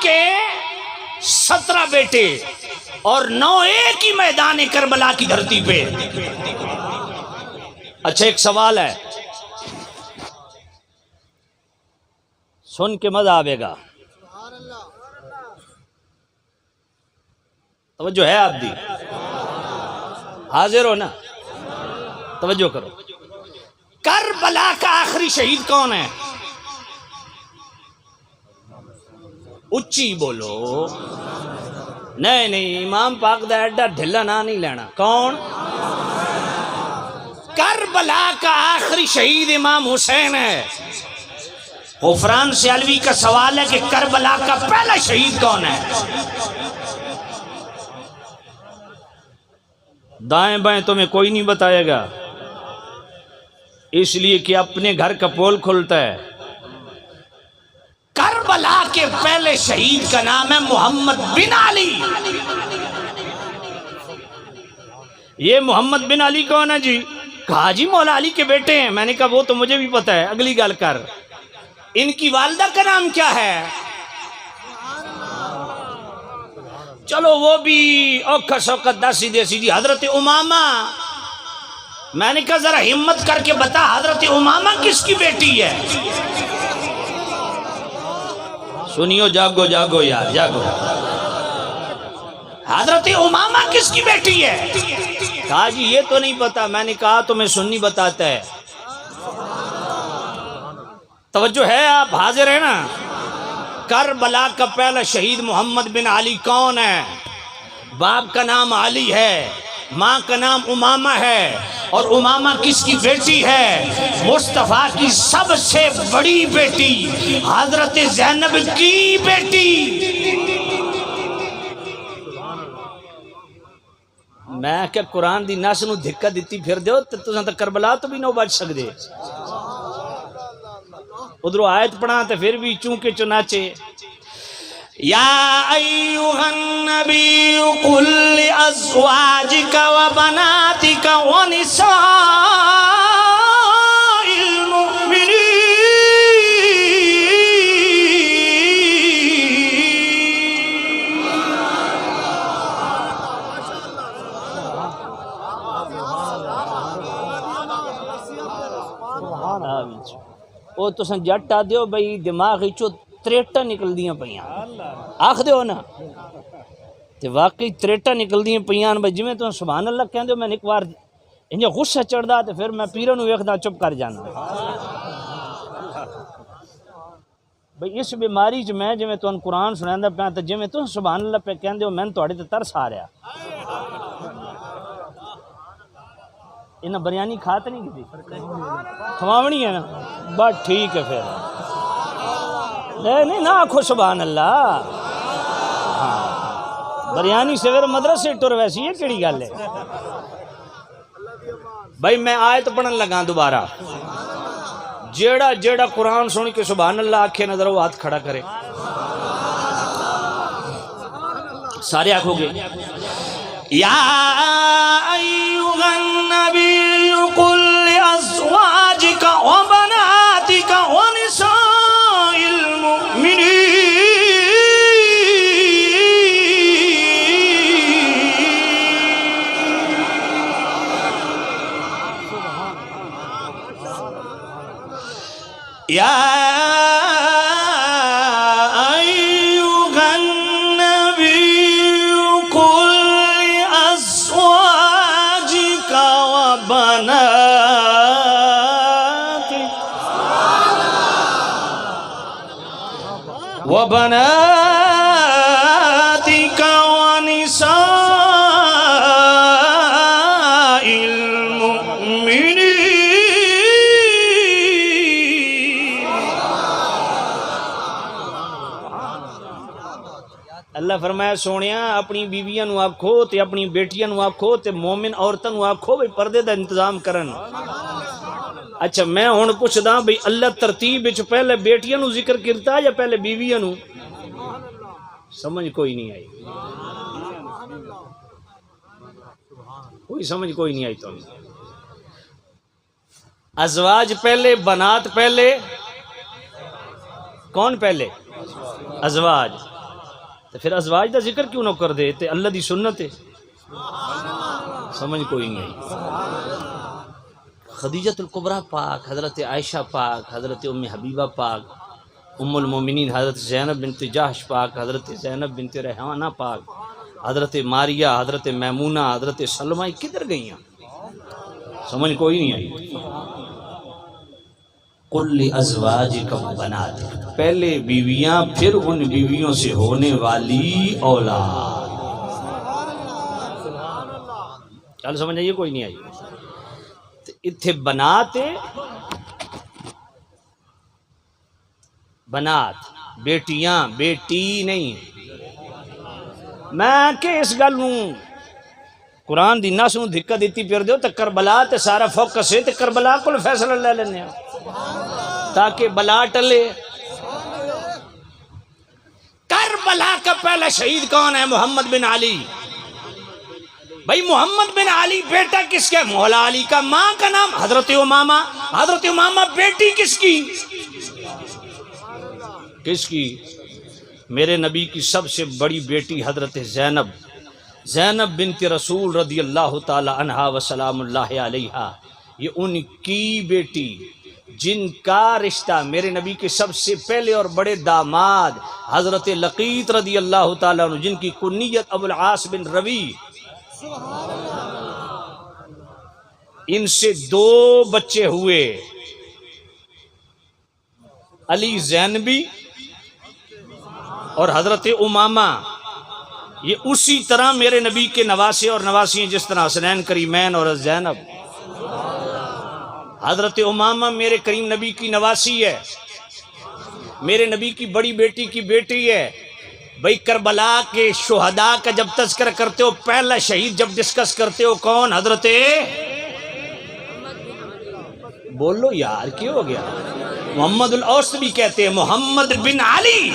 کے 17 بیٹے اور 9 ایک ہی میدان کربلا کی دھرتی پہ۔ اچھا ایک سوال ہے، سن کے مزہ آئے گا، توجہ ہے آپ دی، حاضر ہو نا؟ توجہ کرو، کربلا کا آخری شہید کون ہے؟ اچھی بولو، نہیں امام پاک دا ایڈا ڈھلا نہ نہیں لینا، کون؟ کربلا کا آخری شہید امام حسین ہے۔ غفران سیالوی کا سوال ہے کہ کربلا کا پہلا شہید کون ہے؟ دائیں بائیں تمہیں کوئی نہیں بتائے گا، اس لیے کہ اپنے گھر کا پول کھلتا ہے۔ کربلا کے پہلے شہید کا نام ہے محمد بن علی۔ یہ محمد بن علی کون ہے جی؟ کہا جی مولا علی کے بیٹے ہیں۔ میں نے کہا وہ تو مجھے بھی پتا ہے، اگلی گل کر، ان کی والدہ کا نام کیا ہے؟ چلو وہ بھی اوکھا سوکھا داسی دیسی جی، حضرت امامہ۔ میں نے کہا ذرا ہمت کر کے بتا حضرت امامہ کس کی بیٹی ہے؟ سنیو، جاگو جاگو یار جاگو، حضرت امامہ کس کی بیٹی ہے؟ کہا جی یہ تو نہیں پتا۔ میں نے کہا تمہیں سنی بتاتا ہے، توجہ ہے، آپ حاضر ہیں نا؟ کربلا کا پہلا شہید محمد بن علی کون ہے؟ باپ کا نام علی ہے، ماں کا نام امامہ ہے، اور امامہ کس کی بیٹی ہے؟ مصطفیٰ کی سب سے بڑی بیٹی حضرت زینب کی بیٹی۔ میں کہ قرآن دی نس نو دھکا دیتی پھر دیو تو تساں تے کربلا تو بھی نہ بچ سکدے۔ ادھروں آیت پڑھا تے پھر بھی چونکے چناچے، یا ایھا النبی قل لازواجک وبناتک ونساء المؤمنین او تساں جٹ آ دیو بھئی دماغ چو تریٹا نکل دیاں پیاں، آخ دیو نا تے واقعی تریٹا نکل دیاں پیاں بھئی جی میں تو سبحان اللہ کہہ دیو۔ میں نے ایک بار انجا غصہ چڑھ دا تے پھر میں پیروں نو ویکھدا چپ کر جانا بھئی اس بیماری چ میں جی میں تو قرآن سناندا پیا تے جی میں تو سبحان اللہ پہ کہہ دیو میں تہاڈے تے ترس آ رہا۔ انہاں بریانی کھات نہیں کیتی، کھواونی ہے نا، بس ٹھیک ہے پھر، نہیں نہ آکھو سبحان اللہ۔ ہاں بریانی سویر مدرسے ٹر ویسی ہے کیڑی گل ہے؟ بھائی میں آیت پڑھن لگا دوبارہ، جیڑا قرآن سن کے سبحان اللہ آکھے نظر وہ ہاتھ کھڑا کرے، سارے آکھو گے یا ایھا النبی قل لازواجک وبناتک ونساء المؤمنین یا وبناتك ونساء المؤمنين۔ اللہ فرمایا سونیا اپنی بیویاں نو آکھو تے اپنی بیٹیاں نو آکھو تے مومن عورتاں نو آکھو بھئی پردے دا انتظام کرن۔ اچھا میں ہن پوچھدا بھئی اللہ ترتیب وچ پہلے بیٹیاں نو ذکر کرتا یا پہلے بیویاں نو؟ سمجھ کوئی نہیں آئی، کوئی سمجھ کوئی نہیں آئی تو ازواج پہلے بنات پہلے، کون پہلے؟ ازواج۔ تو پھر ازواج دا ذکر کیوں نہ کر دے؟ تے اللہ دی سنت ہے، سمجھ کوئی نہیں آئی۔ خدیجۃ الکبریٰ پاک، حضرت عائشہ پاک، حضرت ام حبیبہ پاک، ام المومنین حضرت زینب بنت جحش پاک، حضرت زینب بنت ریحانہ پاک، حضرت ماریہ، حضرت میمونہ، حضرت سلمہ، کدھر گئیاں؟ سمجھ کوئی نہیں آئی۔ قل لازواجک و بناتک، پہلے بیویاں پھر ان بیویوں سے ہونے والی اولاد۔ چل سمجھ آئیے کوئی نہیں آئی؟ اتھے بنات بنات بیٹیاں، بیٹی نہیں۔ میں کہ اس گل نوں قرآن دی نص نوں دھکا دیتی پھر دیو تے کربلا تے سارا فوکس ہے تے کربلا کول فیصلہ لے لینے ہیں تاکہ بلا ٹلے۔ کربلا کا پہلا شہید کون ہے؟ محمد بن علی۔ بھائی محمد بن علی بیٹا کس کے؟ مولا علی کا۔ ماں کا نام حضرت امامہ۔ حضرت امامہ بیٹی کس کی؟ کس کی؟ میرے نبی کی سب سے بڑی بیٹی حضرت زینب، زینب بنت رسول رضی اللہ تعالی عنہا و سلام اللہ علیہا، یہ ان کی بیٹی جن کا رشتہ میرے نبی کے سب سے پہلے اور بڑے داماد حضرت لقیط رضی اللہ تعالیٰ عنہ، جن کی کنیت ابو العاص بن روی، ان سے 2 بچے ہوئے، علی زینبی اور حضرت امامہ۔ یہ اسی طرح میرے نبی کے نواسے اور نواسی ہیں جس طرح حسنین کریمین اور زینب۔ حضرت امامہ میرے کریم نبی کی نواسی ہے، میرے نبی کی بڑی بیٹی کی بیٹی ہے۔ بھئی کربلا کے شہداء کا جب تذکر کرتے ہو پہلا شہید جب ڈسکس کرتے ہو کون؟ حضرت، بولو یار کیوں ہو گیا؟ محمد الاوس بھی کہتے ہیں محمد بن علی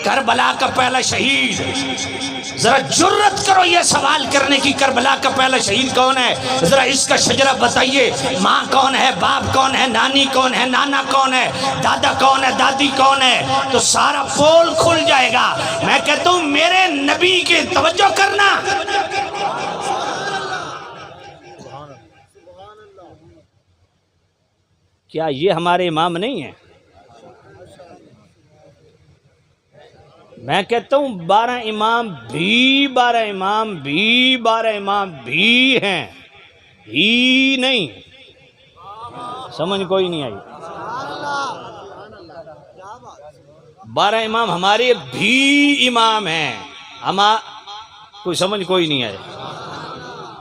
کربلا کا پہلا شہید۔ ذرا جرت کرو یہ سوال کرنے کی کربلا کا پہلا شہید کون ہے؟ ذرا اس کا شجرہ بتائیے، ماں کون ہے، باپ کون ہے، نانی کون ہے، نانا کون ہے، دادا کون ہے، دادی کون ہے، تو سارا پول کھل جائے گا۔ میں کہتا ہوں میرے نبی کی توجہ کرنا۔ کیا یہ ہمارے امام نہیں ہیں؟ میں کہتا ہوں 12 امام بھی ہیں، ہی نہیں۔ سمجھ کوئی نہیں آئی؟ 12 امام ہمارے بھی امام ہیں، کوئی سمجھ کوئی نہیں آئے۔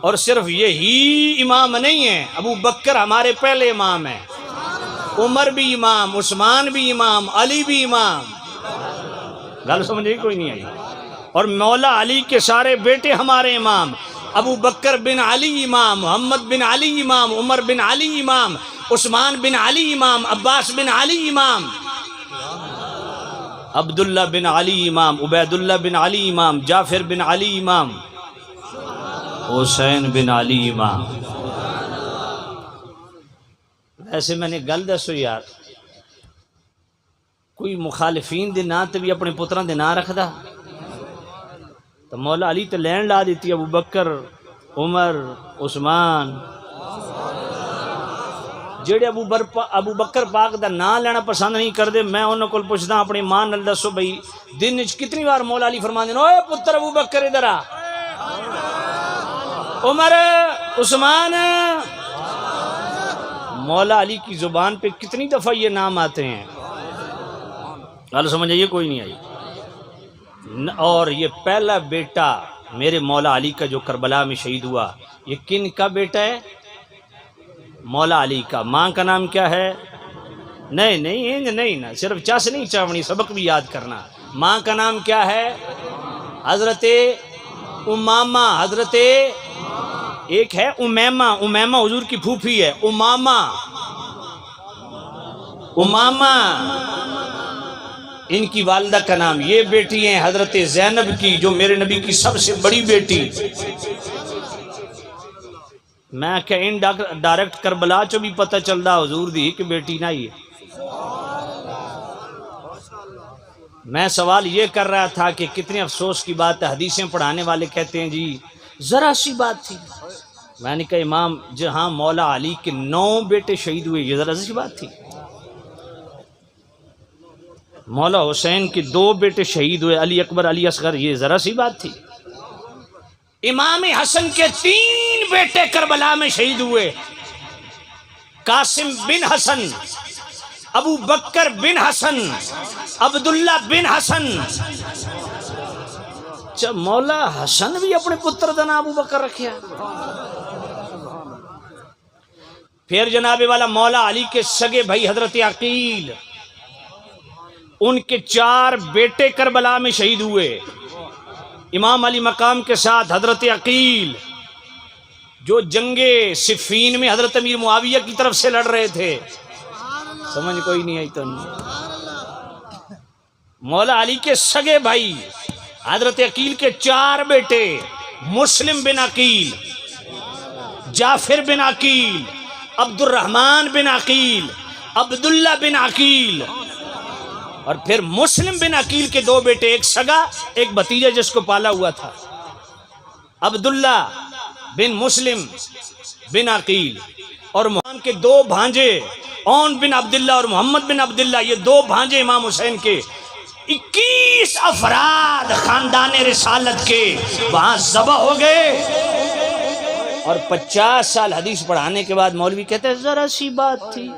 اور صرف یہی امام نہیں ہیں، ابو بکر ہمارے پہلے امام ہیں، عمر بھی امام، عثمان بھی امام، علی بھی امام۔ گل سمجھے کوئی نہیں آئی؟ اور مولا علی کے سارے بیٹے ہمارے امام، ابو بکر بن علی امام، محمد بن علی امام، عمر بن علی امام، عثمان بن علی امام، عباس بن علی امام، عبداللہ بن علی امام، عبیداللہ بن علی امام، جعفر بن علی امام، حسین بن علی امام۔ ایسے میں نے گل دسو یار، کوئی مخالفین دے نا تے بھی اپنے پتراں دے نا رکھ دا؟ تو مولا علی تے لین لا دیتی، ابو بکر، عمر، عثمان۔ جڑے ابو بکر پاک دا نا لینا پسند نہیں کر دے، میں انہوں کو پوچھدا اپنی ماں نال دسو بھئی دن وچ کتنی بار مولا علی فرما دینا اوے پتر ابو بکر ادھر آ، عمر، عثمان۔ مولا علی کی زبان پہ کتنی دفعہ یہ نام آتے ہیں؟ گل سمجھ آئیے کوئی نہیں آئی؟ اور یہ پہلا بیٹا میرے مولا علی کا جو کربلا میں شہید ہوا، یہ کن کا بیٹا ہے؟ مولا علی کا۔ ماں کا نام کیا ہے؟ نہیں نا، صرف چس نہیں چاونی، سبق بھی یاد کرنا۔ ماں کا نام کیا ہے؟ حضرت امامہ، حضرت ایک ہے امیمہ، امیمہ حضور کی پھوپھی ہے، امامہ ان کی والدہ کا نام۔ یہ بیٹی ہیں حضرت زینب کی جو میرے نبی کی سب سے بڑی بیٹی۔ میں کہ ان ڈائریکٹ کربلا چو بھی پتہ چل رہا حضور دی کہ بیٹی نہ ہی ہے۔ میں سوال یہ کر رہا تھا کہ کتنے افسوس کی بات ہے، حدیثیں پڑھانے والے کہتے ہیں جی ذرا سی بات تھی. میں نے کہا امام جہاں مولا علی کے 9 بیٹے شہید ہوئے، یہ ذرا سی بات تھی؟ مولا حسین کے 2 بیٹے شہید ہوئے، علی اکبر علی اصغر، یہ ذرا سی بات تھی؟ امام حسن کے 3 بیٹے کربلا میں شہید ہوئے، قاسم بن حسن، ابو بکر بن حسن، عبداللہ بن حسن. مولا حسن بھی اپنے پتر دا نام ابو بکر رکھیا. پھر جناب والا مولا علی کے سگے بھائی حضرت عقیل، ان کے 4 بیٹے کربلا میں شہید ہوئے. امام علی مقام کے ساتھ حضرت عقیل جو جنگ صفین میں حضرت امیر معاویہ کی طرف سے لڑ رہے تھے. سمجھ کوئی نہیں آئی تو نہیں. مولا علی کے سگے بھائی حضرت عقیل کے 4 بیٹے، مسلم بن عقیل، جعفر بن عقیل، عبد الرحمن بن عقیل، عبداللہ بن عقیل، اور پھر مسلم بن عقیل کے 2 بیٹے، ایک سگا ایک بھتیجا جس کو پالا ہوا تھا، عبداللہ بن مسلم بن عقیل، اور محمد کے 2 بھانجے، اون بن عبداللہ اور محمد بن عبداللہ، یہ 2 بھانجے امام حسین کے. 21 افراد خاندان رسالت کے وہاں ذبح ہو گئے. اور 50 سال حدیث پڑھانے کے بعد مولوی کہتے ہیں ذرا سی بات تھی.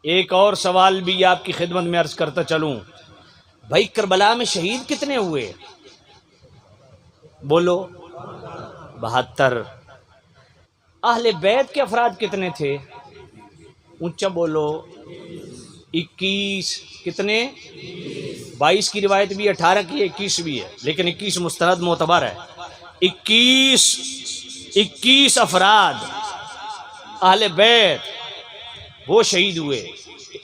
ایک اور سوال بھی آپ کی خدمت میں عرض کرتا چلوں، بھائی کربلا میں شہید کتنے ہوئے؟ بولو 72. اہل بیت کے افراد کتنے تھے؟ اونچا بولو. 21. کتنے؟ 22 کی روایت بھی، 18 کی، 21 بھی ہے، لیکن 21 مستند معتبر ہے. 21 افراد اہل بیت وہ شہید ہوئے.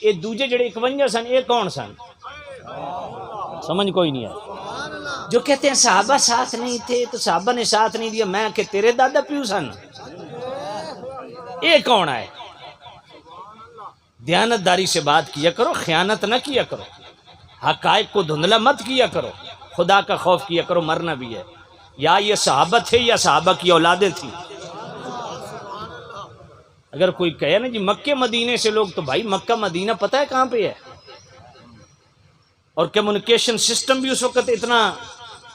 یہ دوجے جڑے 51 سن، یہ کون سن؟ سمجھ کوئی نہیں ہے. جو کہتے ہیں صحابہ ساتھ نہیں تھے تو صحابہ نے ساتھ نہیں دیا، میں کہ تیرے دادا پیو سن. یہ کون ہے؟ دیانتداری سے بات کیا کرو، خیانت نہ کیا کرو، حقائق کو دھندلا مت کیا کرو، خدا کا خوف کیا کرو، مرنا بھی ہے. یا یہ صحابہ تھے یا صحابہ کی اولادیں تھیں. اگر کوئی کہے نا جی مکہ مدینے سے لوگ، تو بھائی مکہ مدینہ پتہ ہے کہاں پہ ہے؟ اور کمیونیکیشن سسٹم بھی اس وقت اتنا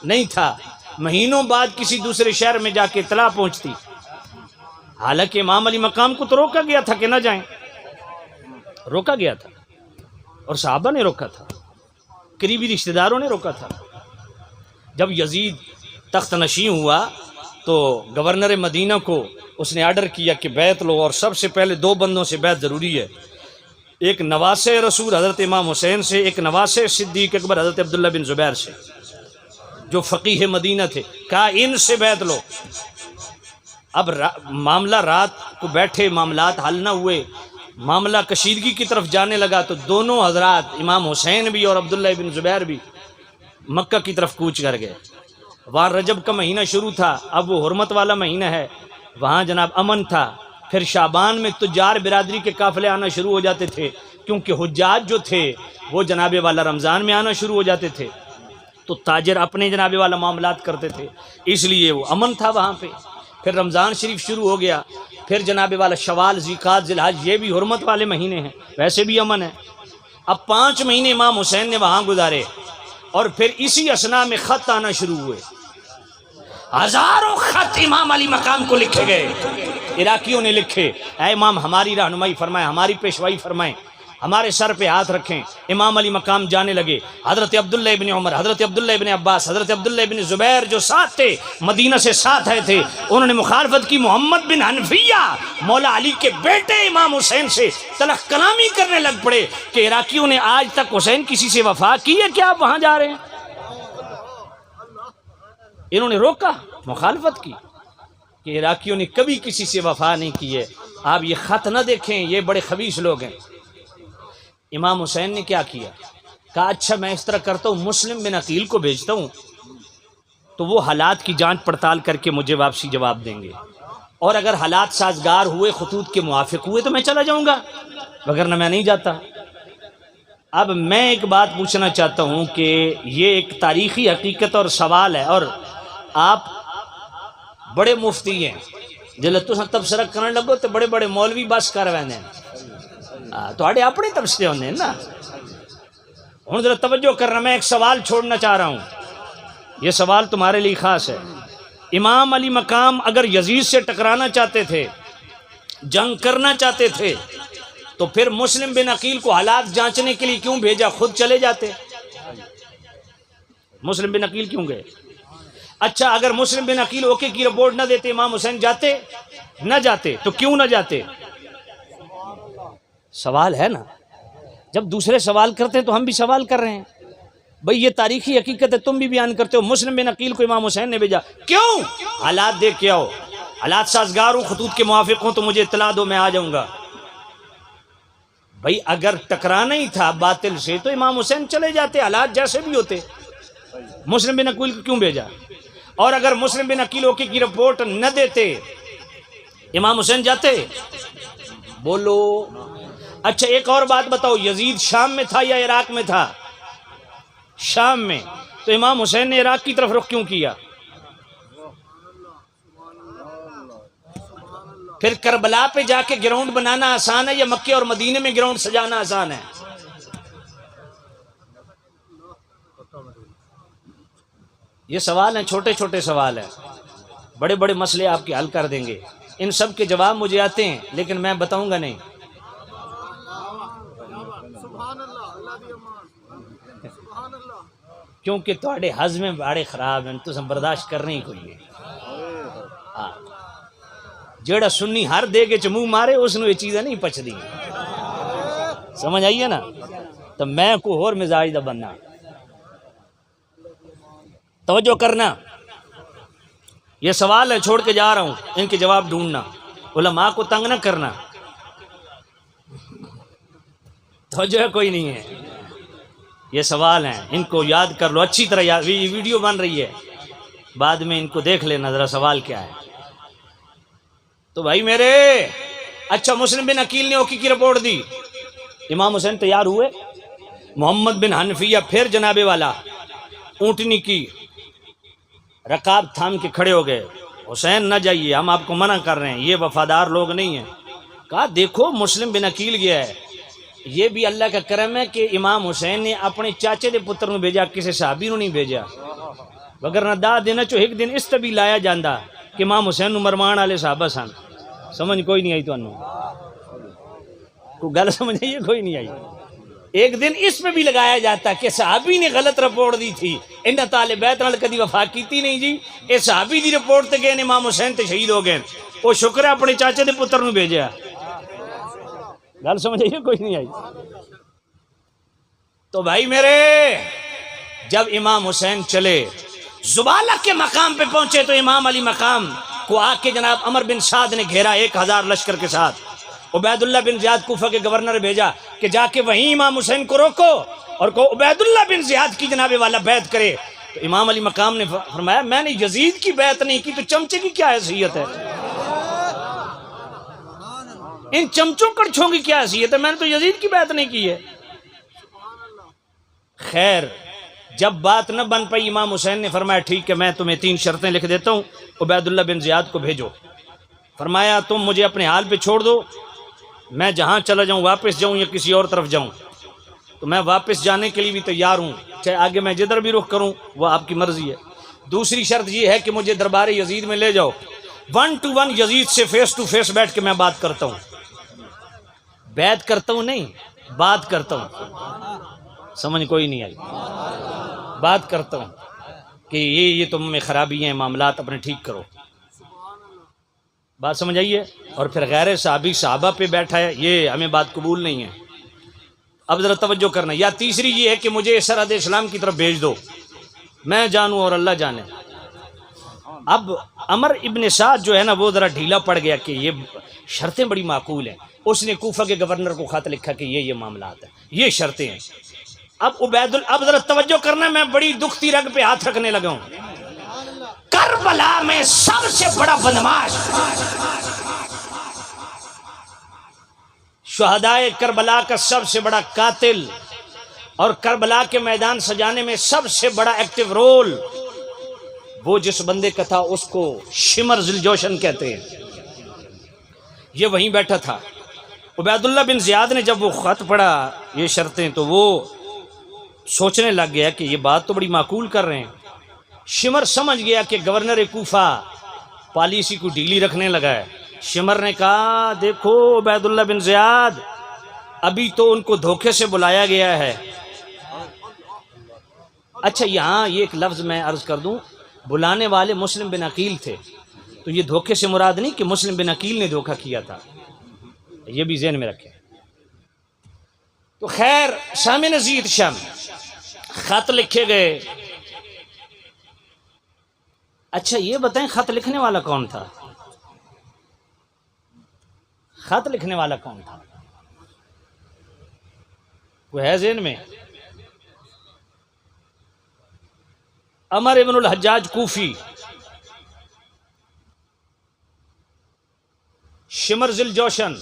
نہیں تھا، مہینوں بعد کسی دوسرے شہر میں جا کے اطلاع پہنچتی. حالانکہ امام علی مقام کو تو روکا گیا تھا کہ نہ جائیں، روکا گیا تھا، اور صحابہ نے روکا تھا، قریبی رشتہ داروں نے روکا تھا. جب یزید تخت نشین ہوا تو گورنر مدینہ کو اس نے آرڈر کیا کہ بیعت لو، اور سب سے پہلے 2 بندوں سے بیعت ضروری ہے، ایک نواسے رسول حضرت امام حسین سے، ایک نواسے صدیق اکبر حضرت عبداللہ بن زبیر سے جو فقیہ مدینہ تھے. کہا ان سے بیعت لو. اب معاملہ رات کو بیٹھے، معاملات حل نہ ہوئے، معاملہ کشیدگی کی طرف جانے لگا، تو دونوں حضرات امام حسین بھی اور عبداللہ بن زبیر بھی مکہ کی طرف کوچ کر گئے. وہاں رجب کا مہینہ شروع تھا، اب وہ حرمت والا مہینہ ہے، وہاں جناب امن تھا. پھر شعبان میں تجار برادری کے قافلے آنا شروع ہو جاتے تھے، کیونکہ حجاج جو تھے وہ جناب والا رمضان میں آنا شروع ہو جاتے تھے، تو تاجر اپنے جناب والا معاملات کرتے تھے، اس لیے وہ امن تھا وہاں پہ. پھر رمضان شریف شروع ہو گیا، پھر جناب والا شوال، ذیقعد، ذی الحج، یہ بھی حرمت والے مہینے ہیں، ویسے بھی امن ہے. اب 5 مہینے امام حسین نے وہاں گزارے، اور پھر اسی اثناء میں خط آنا شروع ہوئے. ہزاروں خط امام علی مقام کو لکھے گئے، عراقیوں نے لکھے، اے امام ہماری رہنمائی فرمائیں، ہماری پیشوائی فرمائیں، ہمارے سر پہ ہاتھ رکھیں. امام علی مقام جانے لگے. حضرت عبداللہ ابن عمر، حضرت عبداللہ ابن عباس، حضرت عبداللہ ابن زبیر جو ساتھ تھے، مدینہ سے ساتھ آئے تھے، انہوں نے مخالفت کی. محمد بن حنفیہ مولا علی کے بیٹے امام حسین سے تلخ کلامی کرنے لگ پڑے کہ عراقیوں نے آج تک حسین کسی سے وفا کی ہے کیا آپ وہاں جا رہے ہیں؟ انہوں نے روکا، مخالفت کی کہ عراقیوں نے کبھی کسی سے وفا نہیں کی ہے، آپ یہ خط نہ دیکھیں، یہ بڑے خبیث لوگ ہیں. امام حسین نے کیا کیا؟ کہا اچھا میں اس طرح کرتا ہوں، مسلم بن عقیل کو بھیجتا ہوں، تو وہ حالات کی جانچ پڑتال کر کے مجھے واپسی جواب دیں گے، اور اگر حالات سازگار ہوئے، خطوط کے موافق ہوئے تو میں چلا جاؤں گا، وگرنہ میں نہیں جاتا. اب میں ایک بات پوچھنا چاہتا ہوں کہ یہ ایک تاریخی حقیقت اور سوال ہے، اور آپ بڑے مفتی ہیں، جلد تو تبصرہ کرنے لگو تو بڑے بڑے مولوی بس کر رہے ہیں، تو اپنے تبصرے ہونے ہیں نا۔ ہوں ذرا توجہ کرنا، میں ایک سوال چھوڑنا چاہ رہا ہوں، یہ سوال تمہارے لیے خاص ہے۔ امام علی مقام اگر یزید سے ٹکرانا چاہتے تھے، جنگ کرنا چاہتے تھے، تو پھر مسلم بن عقیل کو حالات جانچنے کے لیے کیوں بھیجا؟ خود چلے جاتے۔ مسلم بن عقیل کیوں گئے؟ اچھا اگر مسلم بن عقیل اوکے کی رپورٹ نہ دیتے، امام حسین جاتے نہ جاتے؟ تو کیوں نہ جاتے؟ سوال ہے نا، جب دوسرے سوال کرتے ہیں تو ہم بھی سوال کر رہے ہیں۔ بھئی یہ تاریخی حقیقت ہے، تم بھی بیان کرتے ہو، مسلم بن عقیل کو امام حسین نے بھیجا، کیوں؟ حالات دیکھ کے آؤ، حالات سازگار ہوں، خطوط کے موافق ہوں تو مجھے اطلاع دو، میں آ جاؤں گا۔ بھئی اگر ٹکرانا ہی تھا باطل سے تو امام حسین چلے جاتے، حالات جیسے بھی ہوتے، مسلم بن عقیل کو کیوں بھیجا؟ اور اگر مسلم بن عقیل اوکے کی رپورٹ نہ دیتے، امام حسین جاتے؟ بولو۔ اچھا ایک اور بات بتاؤ، یزید شام میں تھا یا عراق میں تھا؟ شام میں، تو امام حسین نے عراق کی طرف رخ کیوں کیا؟ پھر کربلا پہ جا کے گراؤنڈ بنانا آسان ہے یا مکے اور مدینے میں گراؤنڈ سجانا آسان ہے؟ یہ سوال ہیں، چھوٹے چھوٹے سوال ہیں، بڑے بڑے مسئلے آپ کے حل کر دیں گے۔ ان سب کے جواب مجھے آتے ہیں لیکن میں بتاؤں گا نہیں، کیونکہ تھوڑے ہضم بڑے خراب ہیں، تو برداشت کرنے ہی کوئی ہے۔ جیڑا سنی ہر دے کے چمو مارے اس نے یہ چیزیں نہیں پچ دی، سمجھ آئیے نا؟ تو میں کوئی اور مزاج دا بننا، توجہ کرنا۔ یہ سوال ہے، چھوڑ کے جا رہا ہوں، ان کے جواب ڈھونڈنا، علماء کو تنگ نہ کرنا، توجہ کوئی نہیں ہے۔ یہ سوال ہیں، ان کو یاد کر لو اچھی طرح، یاد ویڈیو بن رہی ہے، بعد میں ان کو دیکھ لینا ذرا سوال کیا ہے۔ تو بھائی میرے، اچھا مسلم بن عقیل نے اوکی کی رپورٹ دی، امام حسین تیار ہوئے، محمد بن حنفیہ پھر جناب والا اونٹنی کی رکاب تھام کے کھڑے ہو گئے، حسین نہ جائیے، ہم آپ کو منع کر رہے ہیں، یہ وفادار لوگ نہیں ہیں۔ کہا دیکھو مسلم بن عقیل گیا ہے، یہ بھی اللہ کا کرم ہے کہ امام حسین نے اپنے چاچے دے پتر نو بھیجا، کسی صحابی نو نہیں بھیجا، وگرنہ دا دینا چو ایک دن اس طبی لایا جاندہ کہ امام حسین نو مرمان والے صحابہ سن۔ سمجھ کوئی نہیں آئی تو انہوں کو گل سمجھ آئی ہے؟ کوئی نہیں آئی۔ ایک دن اس میں بھی لگایا جاتا کہ صحابی نے غلط رپورٹ دی تھی، انہاں طالب بیت نال کدی وفا کیتی نہیں جی، اے صحابی دی رپورٹ تے گئے، امام حسین تے شہید ہو گئے، وہ شکر ہے اپنے چاچے دے پتر نو بھیجا۔ گل سمجھ آئی ہے؟ کوئی نہیں آئی۔ تو بھائی میرے، جب امام حسین چلے زبالہ کے مقام پہ پہنچے تو امام علی مقام کو آ کے جناب عمر بن سعد نے گھیرا 1000 لشکر کے ساتھ، عبید اللہ بن زیاد کوفہ کے گورنر بھیجا کہ جا کے وہیں امام حسین کو روکو اور کو عبید اللہ بن زیاد کی جناب والا بیعت کرے۔ تو امام علی مقام نے فرمایا میں نے یزید کی بیعت نہیں کی تو چمچے کی کیا حیثیت ہے؟ ان چمچوں کڑچھوں کی کیا حیثیت ہے؟ میں نے تو یزید کی بیعت نہیں کی ہے۔ خیر جب بات نہ بن پئی، امام حسین نے فرمایا ٹھیک ہے، میں تمہیں 3 شرطیں لکھ دیتا ہوں، عبید اللہ بن زیاد کو بھیجو۔ فرمایا تم مجھے اپنے حال پہ چھوڑ دو، میں جہاں چلا جاؤں، واپس جاؤں یا کسی اور طرف جاؤں، تو میں واپس جانے کے لیے بھی تیار ہوں، چاہے آگے میں جدھر بھی رخ کروں وہ آپ کی مرضی ہے۔ دوسری شرط یہ ہے کہ مجھے دربار یزید میں لے جاؤ، 1 to 1 یزید سے فیس ٹو فیس بیٹھ کے میں بات کرتا ہوں، بیعت کرتا ہوں نہیں، بات کرتا ہوں۔ سمجھ کوئی نہیں آئی؟ بات کرتا ہوں کہ یہ تم میں خرابی ہیں، معاملات اپنے ٹھیک کرو، بات سمجھ آئیے؟ اور پھر غیر صحابی صحابہ پہ بیٹھا ہے، یہ ہمیں بات قبول نہیں ہے۔ اب ذرا توجہ کرنا، یا تیسری یہ ہے کہ مجھے سرحد اسلام کی طرف بھیج دو، میں جانوں اور اللہ جانے۔ اب عمر ابن سعد جو ہے نا وہ ذرا ڈھیلا پڑ گیا کہ یہ شرطیں بڑی معقول ہیں، اس نے کوفہ کے گورنر کو خط لکھا کہ یہ معاملات ہیں، یہ شرطیں ہیں۔ اب ذرا توجہ کرنا، میں بڑی دکھتی رگ پہ ہاتھ رکھنے لگا ہوں۔ کربلا میں سب سے بڑا بدماش، شہدائے کربلا کا سب سے بڑا قاتل، اور کربلا کے میدان سجانے میں سب سے بڑا ایکٹیو رول وہ جس بندے کا تھا اس کو شمر ذوالجوشن کہتے ہیں. یہ وہیں بیٹھا تھا. عبید اللہ بن زیاد نے جب وہ خط پڑھا یہ شرطیں تو وہ سوچنے لگ گیا کہ یہ بات تو بڑی معقول کر رہے ہیں. شمر سمجھ گیا کہ گورنر کوفہ پالیسی کو ڈھیلی رکھنے لگا ہے. شمر نے کہا دیکھو عبید اللہ بن زیاد ابھی تو ان کو دھوکے سے بلایا گیا ہے. اچھا یہاں یہ ایک لفظ میں عرض کر دوں, بلانے والے مسلم بن عقیل تھے تو یہ دھوکے سے مراد نہیں کہ مسلم بن عقیل نے دھوکہ کیا تھا, یہ بھی ذہن میں رکھیں. تو خیر شام نزید شام خط لکھے گئے. اچھا یہ بتائیں خط لکھنے والا کون تھا؟ خط لکھنے والا کون تھا؟ وہ ہے ذہن میں؟ عمر ابن الحجاج کوفی, شمر ذوالجوشن,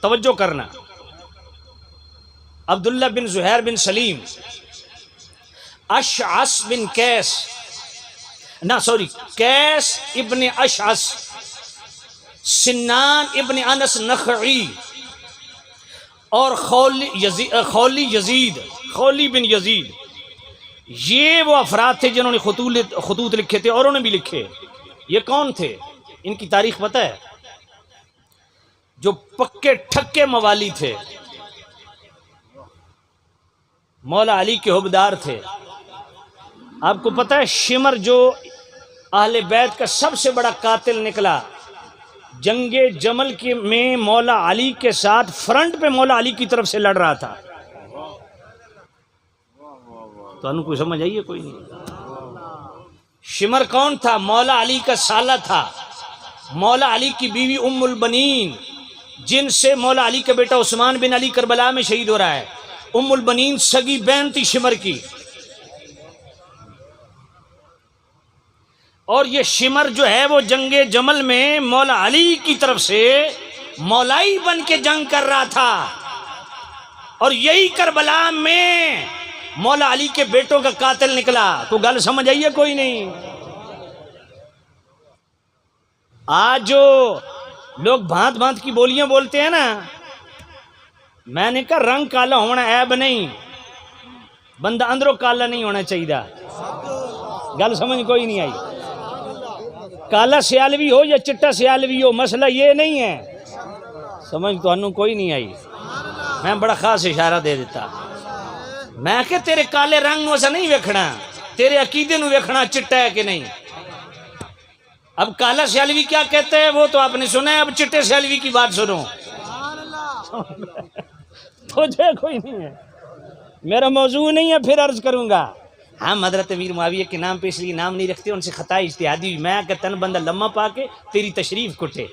توجہ کرنا, عبداللہ بن زہیر بن سلیم, اشعث بن کیس کیس ابن اشعث, سنان ابن انس نخعی اور خولی بن یزید. یہ وہ افراد تھے جنہوں نے خطوط لکھے تھے اور انہوں نے بھی لکھے. یہ کون تھے؟ ان کی تاریخ پتہ ہے؟ جو پکے ٹھکے موالی تھے, مولا علی کے حبدار تھے. آپ کو پتہ ہے شمر جو اہل بیت کا سب سے بڑا قاتل نکلا, جنگ جمل میں مولا علی کے ساتھ فرنٹ پہ مولا علی کی طرف سے لڑ رہا تھا. تو انہوں کوئی سمجھ آئیے؟ کوئی نہیں. شمر کون تھا؟ مولا علی کا سالہ تھا, مولا علی کی بیوی ام البنین جن سے مولا علی کا بیٹا عثمان بن علی کربلا میں شہید ہو رہا ہے. ام البنین سگی بہن تھی شمر کی. اور یہ شمر جو ہے وہ جنگ جمل میں مولا علی کی طرف سے مولائی بن کے جنگ کر رہا تھا, اور یہی کربلا میں مولا علی کے بیٹوں کا قاتل نکلا. تو گل سمجھ آئیے؟ کوئی نہیں. آج جو لوگ بھانت بھانت کی بولیاں بولتے ہیں نا, میں نے کہا رنگ کالا ہونا عیب نہیں, بندہ اندروں کالا نہیں ہونا چاہیے. گل سمجھ کوئی نہیں آئی؟ کالا سیالوی ہو یا چٹا سیالوی ہو, مسئلہ یہ نہیں ہے. سمجھ تو انہوں کوئی نہیں آئی. میں بڑا خاص اشارہ دے دیتا, میں کہ تیرے کالے رنگ نو سے نہیں ویکھنا, تیرے عقیدے نو ویکھنا چٹا ہے کہ نہیں. اب کالا سیالوی کیا کہتے ہیں وہ تو آپ نے سنا ہے, اب چٹے سیالوی کی بات سنو. تو جو کوئی نہیں ہے, میرا موضوع نہیں ہے, پھر عرض کروں گا. ہم حضرت امیر معاویہ کے نام پہ اس لیے نام نہیں رکھتے, ان سے خطا اجتہادی ہوئی. میں کہ تن بندہ لمحہ پا کے تیری تشریف کٹے.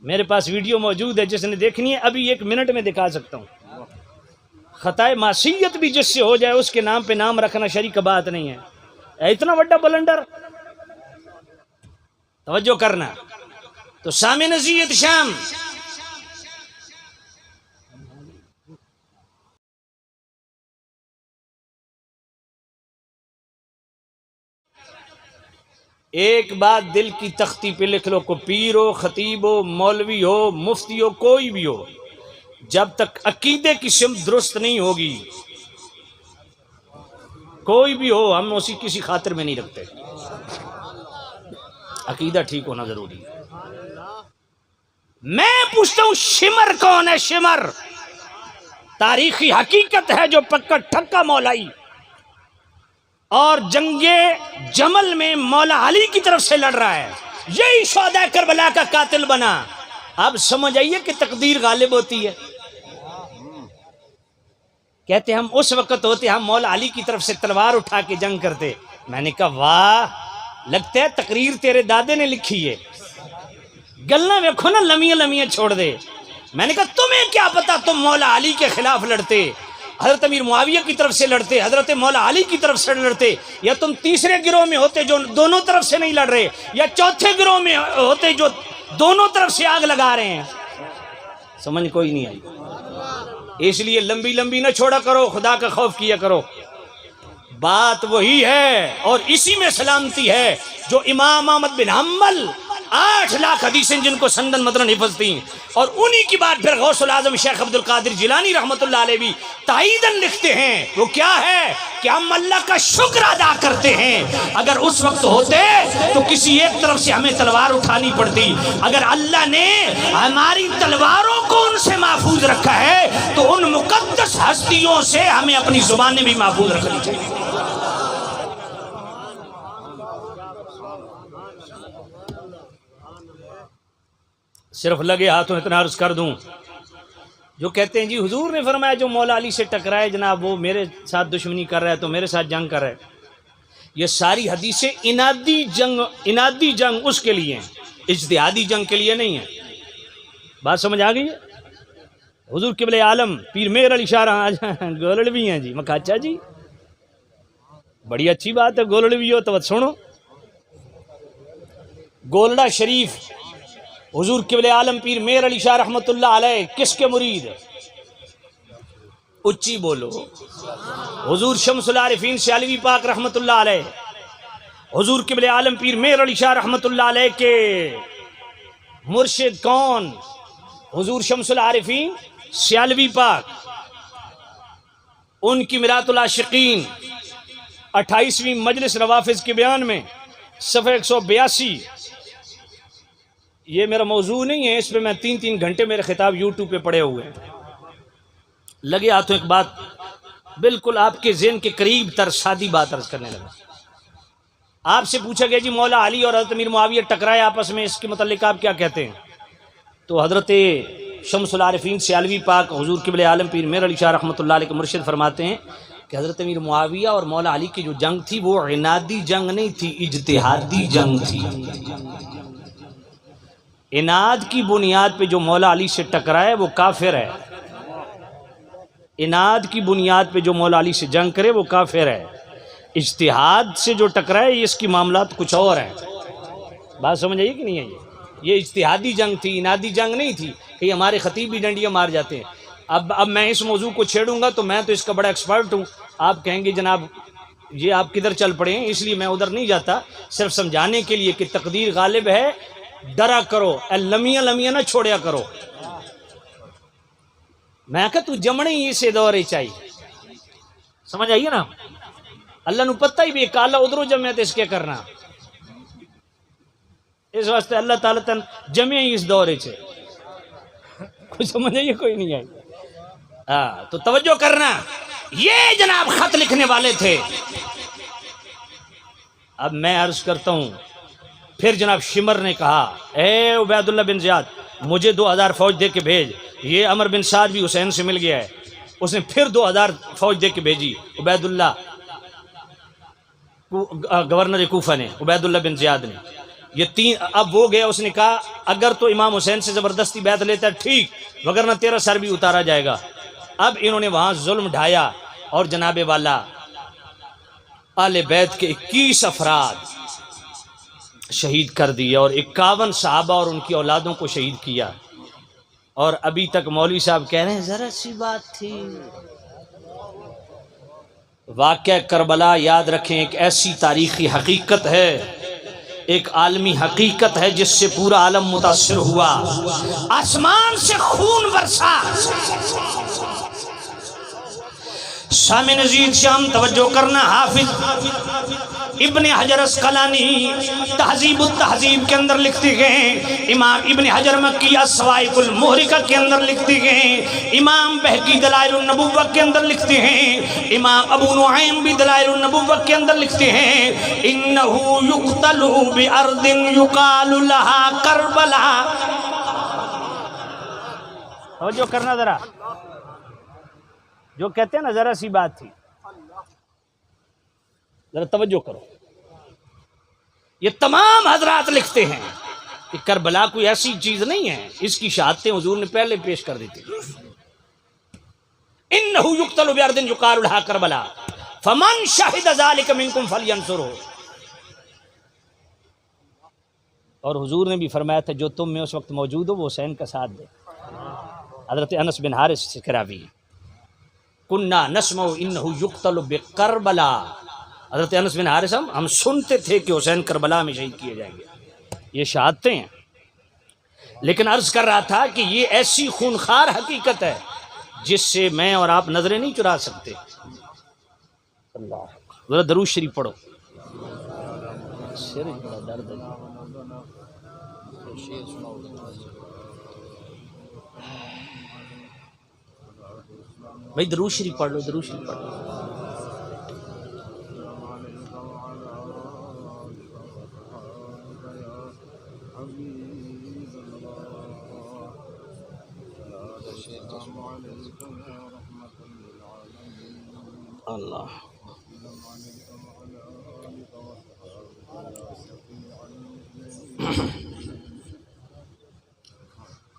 میرے پاس ویڈیو موجود ہے, جس نے دیکھنی ہے ابھی 1 منٹ میں دکھا سکتا ہوں. خطائے معصیت بھی جس سے ہو جائے اس کے نام پہ نام رکھنا شرعی کا بات نہیں ہے. اتنا بڑا بلنڈر. توجہ کرنا. تو شام نزید شام ایک بات دل کی تختی پہ لکھ لو, کو پیر ہو, خطیب ہو, مولوی ہو, مفتی ہو, کوئی بھی ہو, جب تک عقیدے کی سمت درست نہیں ہوگی, کوئی بھی ہو, ہم اسی کسی خاطر میں نہیں رکھتے. عقیدہ ٹھیک ہونا ضروری ہے. میں پوچھتا ہوں شمر کون ہے؟ شمر تاریخی حقیقت ہے جو پکا ٹھکا مولائی اور جنگ جمل میں مولا علی کی طرف سے لڑ رہا ہے, یہی شہداء کربلا کا قاتل بنا. اب سمجھ آئیے کہ تقدیر غالب ہوتی ہے. کہتے ہم اس وقت ہوتے ہم مولا علی کی طرف سے تلوار اٹھا کے جنگ کرتے. میں نے کہا واہ, لگتا ہے تقریر تیرے دادے نے لکھی ہے. گلنا ویکھو نا, لمیاں لمیاں چھوڑ دے. میں نے کہا تمہیں کیا پتا, تم مولا علی کے خلاف لڑتے, حضرت امیر معاویہ کی طرف سے لڑتے, حضرت مولا علی کی طرف سے لڑتے, یا تم تیسرے گروہ میں ہوتے جو دونوں طرف سے نہیں لڑ رہے, یا چوتھے گروہ میں ہوتے جو دونوں طرف سے آگ لگا رہے ہیں. سمجھ کوئی نہیں آئی. اس لیے لمبی لمبی نہ چھوڑا کرو، خدا کا خوف کیا کرو. بات وہی ہے اور اسی میں سلامتی ہے جو امام احمد بن حنبل 8 لاکھ حدیثیں جن کو سندن متن حفظ تھیں، اور انہی کی بات پھر غوث العظم شیخ عبد القادر جیلانی رحمۃ اللہ علیہ بھی تائیداً لکھتے ہیں. وہ کیا ہے کہ ہم اللہ کا شکر ادا کرتے ہیں. اگر اس وقت ہوتے تو کسی ایک طرف سے ہمیں تلوار اٹھانی پڑتی. اگر اللہ نے ہماری تلواروں کو ان سے محفوظ رکھا ہے تو ان مقدس ہستیوں سے ہمیں اپنی زبانیں بھی محفوظ رکھنی چاہیے. صرف لگے ہاتھوں اتنا عرض کر دوں، جو کہتے ہیں جی حضور نے فرمایا جو مولا علی سے ٹکرائے جناب وہ میرے ساتھ دشمنی کر رہا ہے تو میرے ساتھ جنگ کر رہا ہے. یہ ساری حدیثیں انادی جنگ اس کے لیے ہیں، اجتہادی جنگ کے لیے نہیں ہے. بات سمجھ آ گئی ہے؟ حضور قبلہ عالم پیر میر علی شاہ گولڑ بھی ہیں جی. میں کہا اچھا جی بڑی اچھی بات ہے، گولڑ بھی ہو تو سنو. گولڑا شریف حضور قبلہ عالم پیر میر علی شاہ رحمۃ اللہ علیہ کس کے مرید؟ اچھی بولو. حضور شمس العارفین سیالوی پاک رحمۃ اللہ علیہ، حضور قبلہ عالم پیر میر علی شاہ رحمۃ اللہ علیہ کے مرشد کون؟ حضور شمس العارفین سیالوی پاک. ان کی میرات العاشقین 28ویں مجلس روافظ کے بیان میں صفحہ 182. یہ میرا موضوع نہیں ہے، اس پہ میں 3 گھنٹے میرے خطاب یوٹیوب پہ پڑے ہوئے ہیں. لگے ہاتھوں ایک بات بالکل آپ کے ذہن کے قریب تر سادی بات عرض کرنے لگا. آپ سے پوچھا گیا جی مولا علی اور حضرت امیر معاویہ ٹکرائے آپس میں، اس کے متعلق آپ کیا کہتے ہیں؟ تو حضرت شمس العارفین سیالوی پاک حضور قبلہ عالم پیر میر علی شاہ رحمۃ اللہ علیہ کے مرشد فرماتے ہیں کہ حضرت امیر معاویہ اور مولا علی کی جو جنگ تھی وہ عنادی جنگ نہیں تھی، اجتہادی جنگ تھی. اناد کی بنیاد پہ جو مولا علی سے ٹکرائے وہ کافر ہے. اناد کی بنیاد پہ جو مولا علی سے جنگ کرے وہ کافر ہے. اجتہاد سے جو ٹکرائے اس کی معاملات کچھ اور ہیں. بات سمجھ آئیے کہ نہیں آئیے؟ یہ اجتہادی جنگ تھی، انادی جنگ نہیں تھی کہ ہمارے خطیب بھی ڈنڈیاں مار جاتے ہیں. اب میں اس موضوع کو چھیڑوں گا تو میں تو اس کا بڑا ایکسپرٹ ہوں. آپ کہیں گے جناب یہ آپ کدھر چل پڑے ہیں، اس لیے میں ادھر نہیں جاتا. صرف سمجھانے کے لیے کہ تقدیر غالب ہے، ڈرا کرو، لمیاں لمیاں نہ چھوڑیا کرو. میں کہا تو جمنے ہی اسے دورے چاہیے. سمجھ آئیے نا؟ اللہ نو پتہ ہی بھی کالا ادھرو جمع تو اس کے کرنا. اس واسطے اللہ تعالیٰ تن جمع ہی اس دورے چے. کوئی سمجھ آئیے؟ کوئی نہیں آئی. ہاں تو توجہ کرنا. یہ جناب خط لکھنے والے تھے. اب میں عرض کرتا ہوں، پھر جناب شمر نے کہا اے عبید اللہ بن زیاد مجھے 2000 فوج دے کے بھیج. یہ عمر بن سعد بھی حسین سے مل گیا ہے. اس نے پھر 2000 فوج دے کے بھیجی. عبید اللہ گورنر کوفہ نے، عبید اللہ بن زیاد نے. یہ 3 اب وہ گیا. اس نے کہا اگر تو امام حسین سے زبردستی بیعت لیتا ہے ٹھیک، وگرنہ تیرا سر بھی اتارا جائے گا. اب انہوں نے وہاں ظلم ڈھایا اور جناب والا آل بیت کے 21 افراد شہید کر دیے اور 51 صحابہ اور ان کی اولادوں کو شہید کیا. اور ابھی تک مولوی صاحب کہہ رہے ہیں ذرا سی بات تھی. واقعہ کربلا یاد رکھیں ایک ایسی تاریخی حقیقت ہے، ایک عالمی حقیقت ہے جس سے پورا عالم متاثر ہوا. آسمان سے خون برسا. سامع نزید شام توجہ کرنا. حافظ ابن حجر اسقلانی تہذیب التہذیب کے اندر لکھتے گئے، امام ابن حجر مکی الصواعق المحرقہ کے اندر لکھتے گئے، امام بہقی دلائل النبوہ کے اندر لکھتے ہیں، امام ابو نعیم بھی دلائل النبوہ کے اندر لکھتے ہیں انہو یقتل بارض یقال لها کربلا. توجہ کرنا ذرا، جو کہتے ہیں نا ذرا سی بات تھی، ذرا توجہ کرو. یہ تمام حضرات لکھتے ہیں کہ کربلا کوئی ایسی چیز نہیں ہے، اس کی شہادتیں حضور نے پہلے پیش کر دی تھی. انہو یقتل بارض یقال لها کربلا فمن شہد ذلک منکم فلینصرہ. اور حضور نے بھی فرمایا تھا جو تم میں اس وقت موجود ہو وہ حسین کا ساتھ دے. حضرت انس بن حارث سے کراوی. کننا نسمع انہ یقتل بکربلا، حضرت انس بن حارثہ ہم سنتے تھے کہ حسین کربلا میں شہید کیے جائیں گے. یہ شہادتیں ہیں. لیکن عرض کر رہا تھا کہ یہ ایسی خونخوار حقیقت ہے جس سے میں اور آپ نظریں نہیں چرا سکتے. اللہ ذرا درود شریف پڑھو. سر بڑا درد ہے. بھائی درود شریف پڑھ لو، درود شریف پڑھ لو. اللہ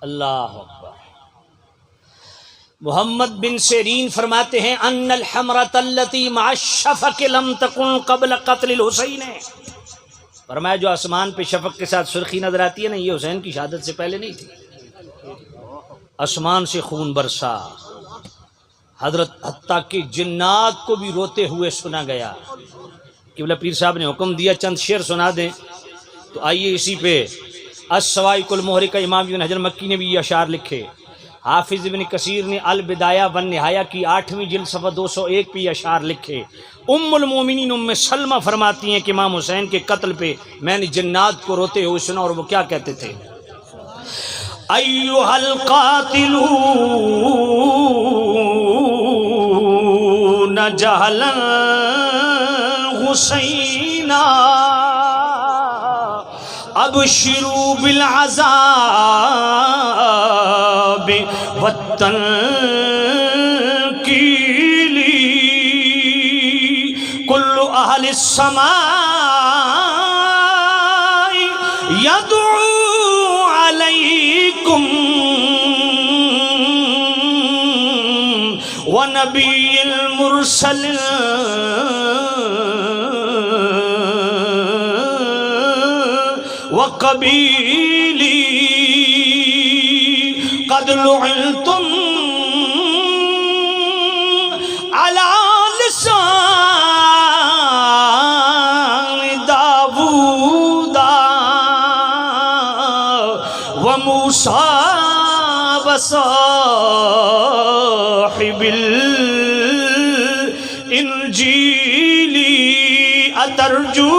اللہ اکبر. محمد بن سیرین فرماتے ہیں ان الحمرۃ التي مع الشفق لم تكن قبل قتل الحسین. فرمایا جو آسمان پہ شفق کے ساتھ سرخی نظر آتی ہے نا، یہ حسین کی شہادت سے پہلے نہیں تھی. آسمان سے خون برسا، حضرت حتیٰ کہ جنات کو بھی روتے ہوئے سنا گیا. قبلہ پیر صاحب نے حکم دیا چند شعر سنا دیں، تو آئیے اسی پہ السوائق المحرقہ امام ابن حجر مکی نے بھی یہ اشعار لکھے. حافظ ابن کثیر نے البدایہ والنہایہ کی 8ویں جلد صفحہ 201 پہ یہ اشعار لکھے. ام المومنین ام سلمہ فرماتی ہیں کہ امام حسین کے قتل پہ میں نے جنات کو روتے ہوئے سنا، اور وہ کیا کہتے تھے؟ ایھا القاتلون جہلا حسینا ابشروا بالعذاب والتنکیل کل اہل السماء یدعو علیکم ونبی المرسل وقبیلی قد لعنتم على لسان داود وموسى وصاحب الانجیل اترجو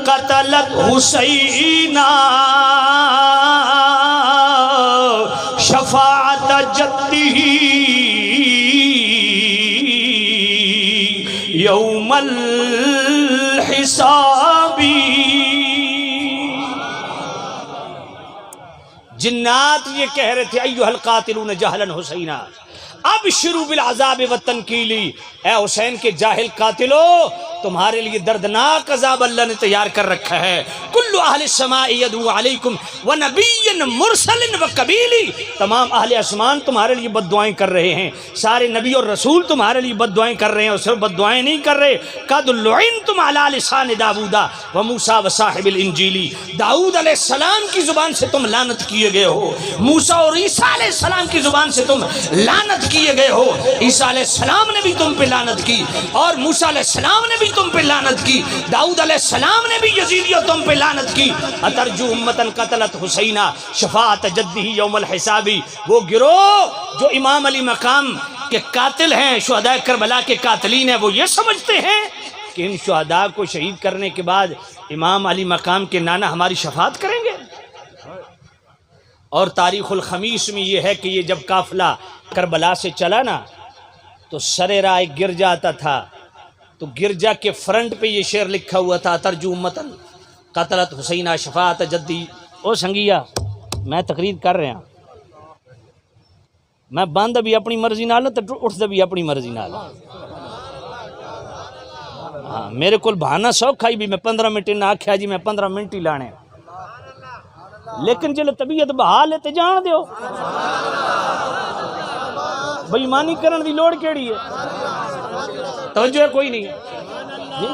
قتلت حسینا شفاعت جدہ یوم الحساب. جنات یہ کہہ رہے تھے ایھا القاتلون جہلا حسینا ابشروا بالعذاب والتنکیل، اے حسین کے جاہل قاتلو تمہارے لیے دردناک عذاب اللہ نے تیار کر رکھا ہے. کل اہل السماء یدعو علیکم ونبی مرسل وقبیل، تمام اہل آسمان تمہارے لیے بد دعائیں کر رہے ہیں، سارے نبی اور رسول تمہارے لیے بد دعائیں کر رہے ہیں، اور صرف بد دعائیں نہیں کر رہے. قد لعنتم علی لسان داود وموسیٰ وصاحب الانجیل، داؤد علیہ السلام کی زبان سے تم لعنت کیے گئے ہو، موسیٰ اور عیسیٰ علیہ السلام کی زبان سے تم لعنت کیے گئے ہو. عیسیٰ علیہ السلام نے بھی تم پہ لعنت کی، اور موسیٰ علیہ السلام نے بھی تم پہ لعنت کی، داؤد علیہ السلام نے بھی یزیدیوں تم پہ لعنت کی. اترجو امتن قتلت حسینہ شفاعت جدہ یوم الحساب. وہ گروہ جو امام علی مقام کے قاتل ہیں، شہداء کربلا کے قاتلین ہیں، وہ یہ سمجھتے ہیں کہ ان شہداء کو شہید کرنے کے بعد امام علی مقام کے نانا ہماری شفاعت کریں گے. اور تاریخ الخمیس میں یہ ہے کہ یہ جب قافلہ کربلا سے چلا نا تو سر راہ ایک گرجا آتا تھا، تو گرجا کے فرنٹ پہ یہ شعر لکھا ہوا تھا ترجو امتن قتلت حسینہ شفاعت جدی. او سنگیا میں تقریر کر رہا، میں بند بھی اپنی مرضی نال تے اٹھدا بھی اپنی مرضی نال. ہاں میرے کول بہانہ سوکھا ہی بھی میں 15 منٹ نہ آکھیا جی میں 15 منٹ ہی لانے، لیکن جلے طبیعت بحال ہے تے جان دیو. بےایمانی کرن دی لوڑ کیڑی ہے؟ توجہ کوئی نہیں جی؟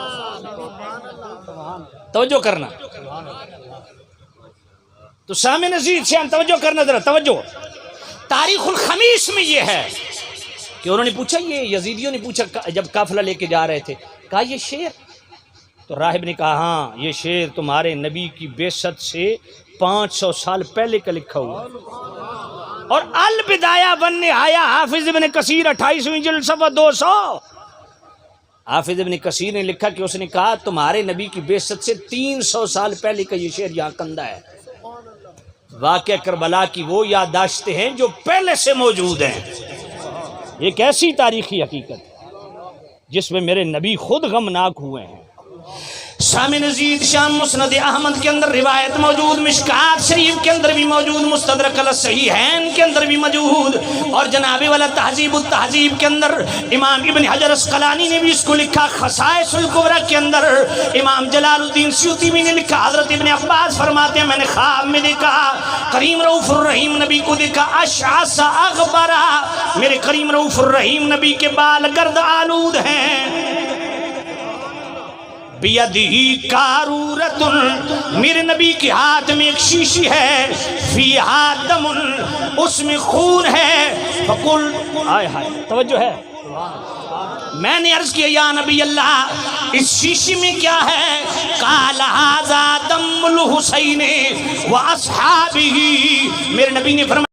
توجہ کرنا. تو سامع نزید سے توجہ کرنا ذرا توجہ، تاریخ الخمیس میں یہ ہے کہ انہوں نے پوچھا، یہ یزیدیوں نے پوچھا جب قافلہ لے کے جا رہے تھے، کہا یہ شعر؟ تو راہب نے کہا ہاں یہ شعر تمہارے نبی کی بعثت سے 500 سال پہلے کا لکھا ہوا۔ اور البدایہ والنہایہ حافظ ابن کثیر 28ویں جلد صفحہ 200، حافظ ابن کثیر نے لکھا کہ اس نے کہا تمہارے نبی کی بعثت سے 300 سال پہلے کا یہ شعر یہاں کندہ ہے۔ واقعہ کربلا کی وہ یادداشتیں ہیں جو پہلے سے موجود ہیں۔ ایک ایسی تاریخی حقیقت جس میں میرے نبی خود غمناک ہوئے ہیں۔ سامع نزید شام مسند احمد کے اندر روایت موجود، مشکات شریف کے اندر بھی موجود، مستدرک الصحیحین کے اندر بھی موجود، اور جناب والا تہذیب التہذیب کے اندر امام ابن حجر اسقلانی نے بھی اس کو لکھا، خصائص الکبریٰ کے اندر امام جلال الدین سیوطی بھی نے لکھا، حضرت ابن عباس فرماتے ہیں میں نے خواب میں دیکھا کریم رؤوف الرحیم نبی کو دیکھا، اشعث اغبرا، میرے کریم رؤوف الرحیم نبی کے بال گرد آلود ہیں، بیدہی کارورت، میرے نبی کے ہاتھ میں ایک شیشی ہے، فیہا دم، اس میں خون ہے، فقل، آئے ہائے توجہ ہے، میں نے عرض کیا یا نبی اللہ اس شیشی میں کیا ہے؟ قال ھذا دم الحسین و اصحابہ، میرے نبی نے فرمایا